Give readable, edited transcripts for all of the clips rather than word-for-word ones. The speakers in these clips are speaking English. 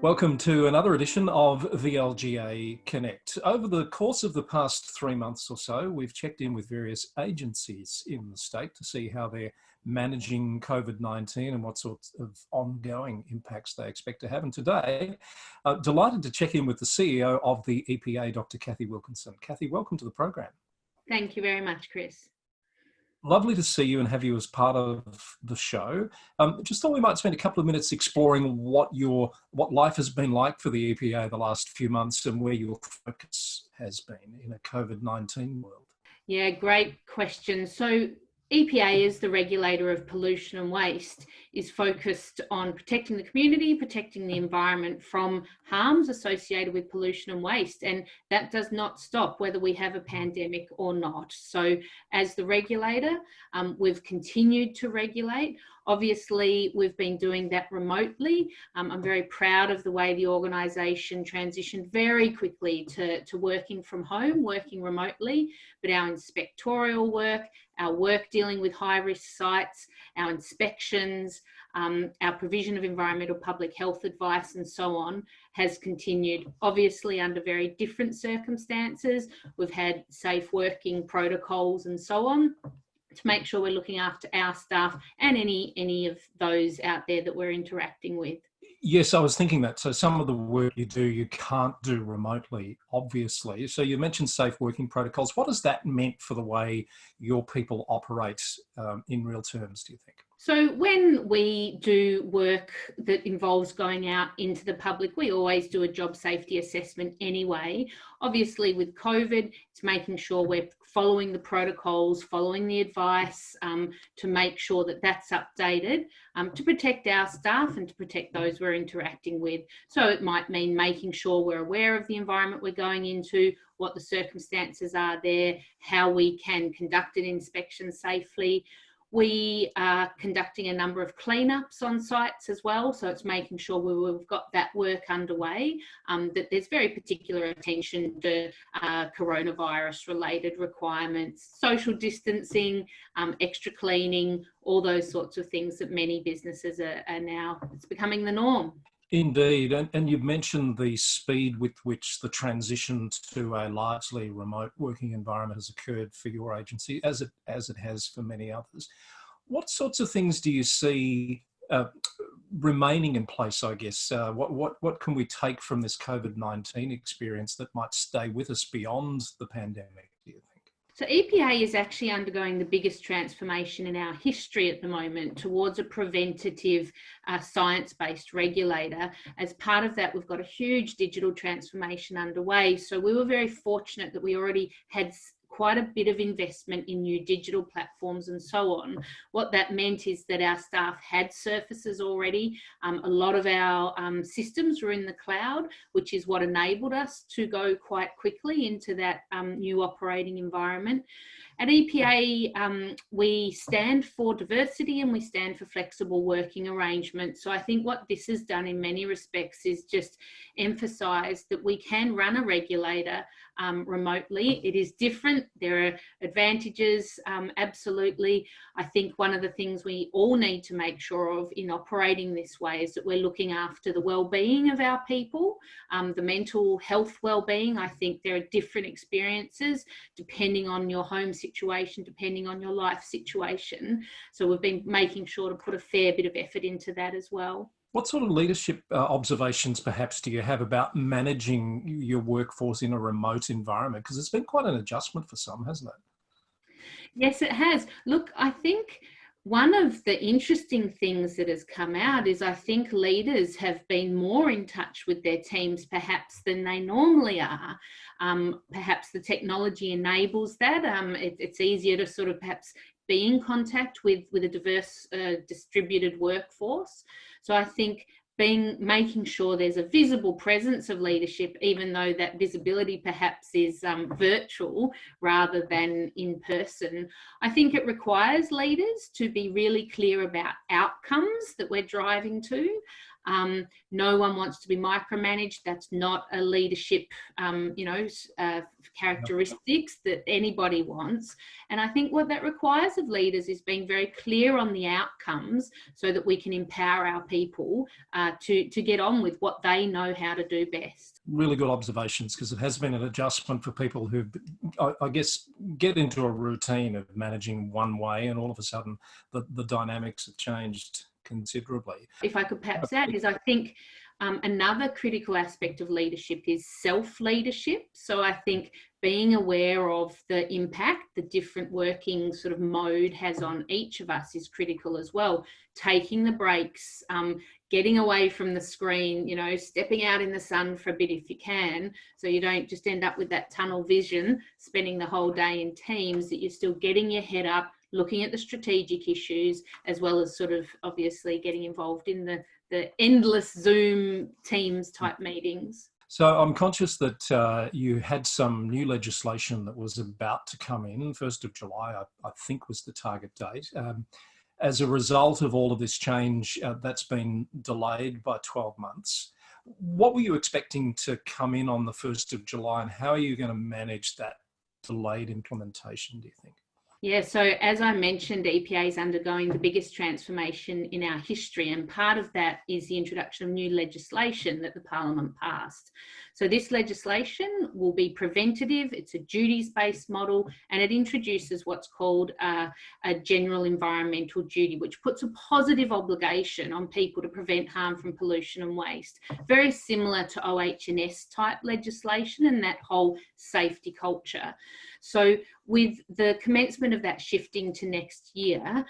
Welcome to another edition of VLGA Connect. Over the course of the past 3 months or so, we've checked in with various agencies in the state to see how they're managing COVID-19 and what sorts of ongoing impacts they expect to have. And today, delighted to check in with the CEO of the EPA, Dr. Cathy Wilkinson. Cathy, welcome to the program. Thank you very much, Chris. Lovely to see you and have you as part of the show. Just thought we might spend a couple of minutes exploring what life has been like for the EPA the last few months and where your focus has been in a COVID-19 world. Yeah, great question. So EPA, as the regulator of pollution and waste, is focused on protecting the community, protecting the environment from harms associated with pollution and waste. And that does not stop whether we have a pandemic or not. So as the regulator, we've continued to regulate. Obviously, we've been doing that remotely. I'm very proud of the way the organisation transitioned very quickly to working from home, working remotely, but our inspectorial work, our work dealing with high-risk sites, our inspections, our provision of environmental public health advice and so on has continued, obviously under very different circumstances. We've had safe working protocols and so on to make sure we're looking after our staff and any of those out there that we're interacting with. Yes, I was thinking that. So some of the work you do, you can't do remotely, obviously. So you mentioned safe working protocols. What has that meant for the way your people operate in real terms, do you think? So when we do work that involves going out into the public, we always do a job safety assessment anyway. Obviously with COVID, it's making sure we're following the protocols, following the advice to make sure that that's updated to protect our staff and to protect those we're interacting with. So it might mean making sure we're aware of the environment we're going into, what the circumstances are there, how we can conduct an inspection safely. We are conducting a number of cleanups on sites as well, so it's making sure we've got that work underway, that there's very particular attention to coronavirus related requirements, social distancing, extra cleaning, all those sorts of things that many businesses are now, it's becoming the norm. Indeed, and you've mentioned the speed with which the transition to a largely remote working environment has occurred for your agency, as it has for many others. What sorts of things do you see remaining in place, I guess? What can we take from this COVID-19 experience that might stay with us beyond the pandemic, do you think? So EPA is actually undergoing the biggest transformation in our history at the moment towards a preventative science-based regulator. As part of that, we've got a huge digital transformation underway. So we were very fortunate that we already had quite a bit of investment in new digital platforms and so on. What that meant is that our staff had surfaces already. A lot of our systems were in the cloud, which is what enabled us to go quite quickly into that new operating environment. At EPA, we stand for diversity and we stand for flexible working arrangements. So I think what this has done in many respects is just emphasise that we can run a regulator remotely. It is different. There are advantages, absolutely. I think one of the things we all need to make sure of in operating this way is that we're looking after the well-being of our people, the mental health well-being. I think there are different experiences depending on your home situation, depending on your life situation. So we've been making sure to put a fair bit of effort into that as well. What sort of leadership observations perhaps do you have about managing your workforce in a remote environment? Because it's been quite an adjustment for some, hasn't it? Yes, it has. Look, I think one of the interesting things that has come out is I think leaders have been more in touch with their teams perhaps than they normally are. Perhaps the technology enables that. It's easier to sort of perhaps be in contact with a diverse distributed workforce. So I think making sure there's a visible presence of leadership, even though that visibility perhaps is virtual rather than in person. I think it requires leaders to be really clear about outcomes that we're driving to. No one wants to be micromanaged. That's not a leadership, characteristics that anybody wants. And I think what that requires of leaders is being very clear on the outcomes so that we can empower our people to get on with what they know how to do best. Really good observations, because it has been an adjustment for people who, I guess, get into a routine of managing one way, and all of a sudden the dynamics have changed considerably. If I could perhaps add, is I think another critical aspect of leadership is self-leadership. So I think being aware of the impact the different working sort of mode has on each of us is critical as well. Taking the breaks, getting away from the screen, stepping out in the sun for a bit if you can, so you don't just end up with that tunnel vision, spending the whole day in Teams, that you're still getting your head up, looking at the strategic issues, as well as sort of obviously getting involved in the endless Zoom Teams type meetings. So I'm conscious that you had some new legislation that was about to come in. 1st of July, I think, was the target date. As a result of all of this change, that's been delayed by 12 months. What were you expecting to come in on the 1st of July, and how are you going to manage that delayed implementation, do you think? Yeah, so as I mentioned, EPA is undergoing the biggest transformation in our history, and part of that is the introduction of new legislation that the Parliament passed. So this legislation will be preventative, it's a duties-based model, and it introduces what's called a general environmental duty, which puts a positive obligation on people to prevent harm from pollution and waste. Very similar to OH&S type legislation and that whole safety culture. So with the commencement of that shifting to next year,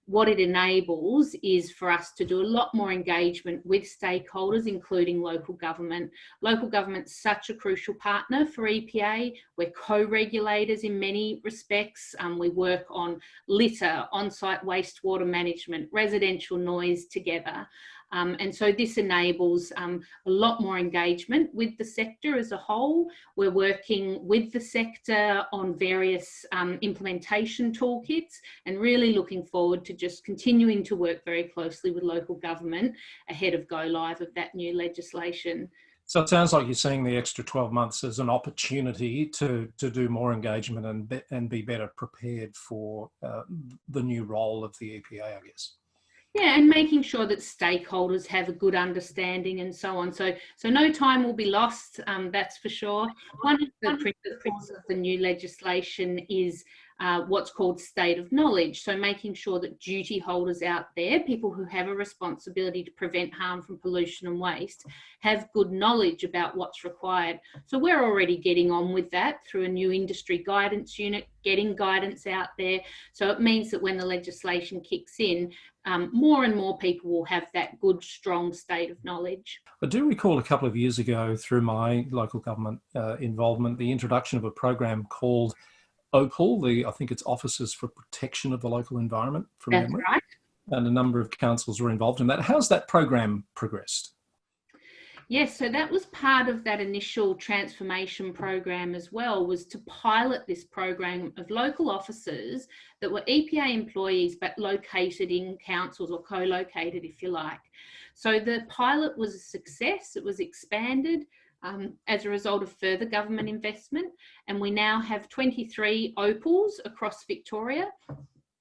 what it enables is for us to do a lot more engagement with stakeholders, including local government. Local government's such a crucial partner for EPA. We're co-regulators in many respects. We work on litter, on-site wastewater management, residential noise together. And so this enables a lot more engagement with the sector as a whole. We're working with the sector on various implementation toolkits, and really looking forward to just continuing to work very closely with local government ahead of go live of that new legislation. So it sounds like you're seeing the extra 12 months as an opportunity to do more engagement and be better prepared for the new role of the EPA, I guess. Yeah, and making sure that stakeholders have a good understanding and so on. So no time will be lost, that's for sure. One of the principles of the new legislation is what's called state of knowledge. So making sure that duty holders out there, people who have a responsibility to prevent harm from pollution and waste, have good knowledge about what's required. So we're already getting on with that through a new industry guidance unit, getting guidance out there. So it means that when the legislation kicks in, more and more people will have that good, strong state of knowledge. I do recall a couple of years ago, through my local government involvement, the introduction of a program called OPL, I think it's Officers for Protection of the Local Environment, from memory. That's right. And a number of councils were involved in that. How's that program progressed? Yes, so that was part of that initial transformation program as well, was to pilot this program of local officers that were EPA employees but located in councils, or co-located if you like. So the pilot was a success. It was expanded as a result of further government investment, and we now have 23 OPLs across Victoria,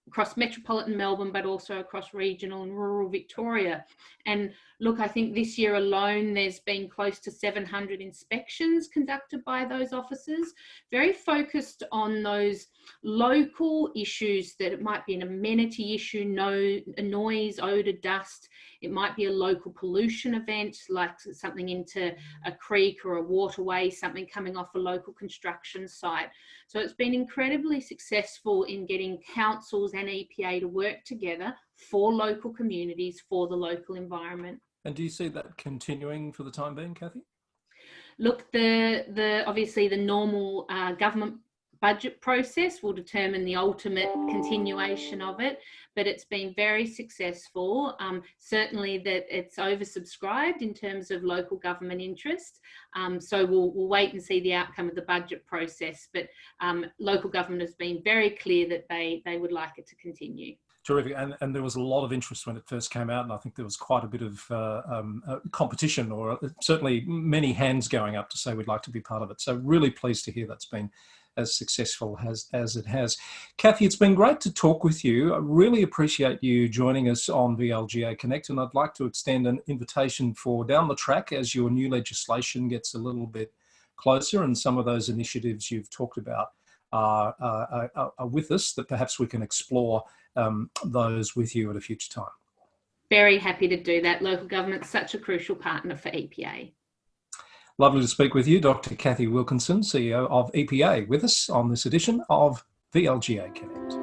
across metropolitan Melbourne, but also across regional and rural Victoria. And look, I think this year alone, there's been close to 700 inspections conducted by those officers, very focused on those local issues, that it might be an amenity issue, noise, odour, dust. It might be a local pollution event, like something into a creek or a waterway, something coming off a local construction site. So it's been incredibly successful in getting councils and EPA to work together for local communities, for the local environment. And do you see that continuing for the time being, Cathy? Look, obviously the normal government budget process will determine the ultimate continuation of it, but it's been very successful. Certainly that it's oversubscribed in terms of local government interest. So we'll wait and see the outcome of the budget process, but local government has been very clear that they would like it to continue. Terrific. And there was a lot of interest when it first came out, and I think there was quite a bit of competition, or certainly many hands going up to say we'd like to be part of it. So really pleased to hear that's been as successful as it has. Cathy, it's been great to talk with you. I really appreciate you joining us on VLGA Connect, and I'd like to extend an invitation for down the track as your new legislation gets a little bit closer and some of those initiatives you've talked about are with us, that perhaps we can explore those with you at a future time. Very happy to do that. Local government's such a crucial partner for EPA. Lovely to speak with you, Dr. Cathy Wilkinson, CEO of EPA, with us on this edition of VLGA Connect.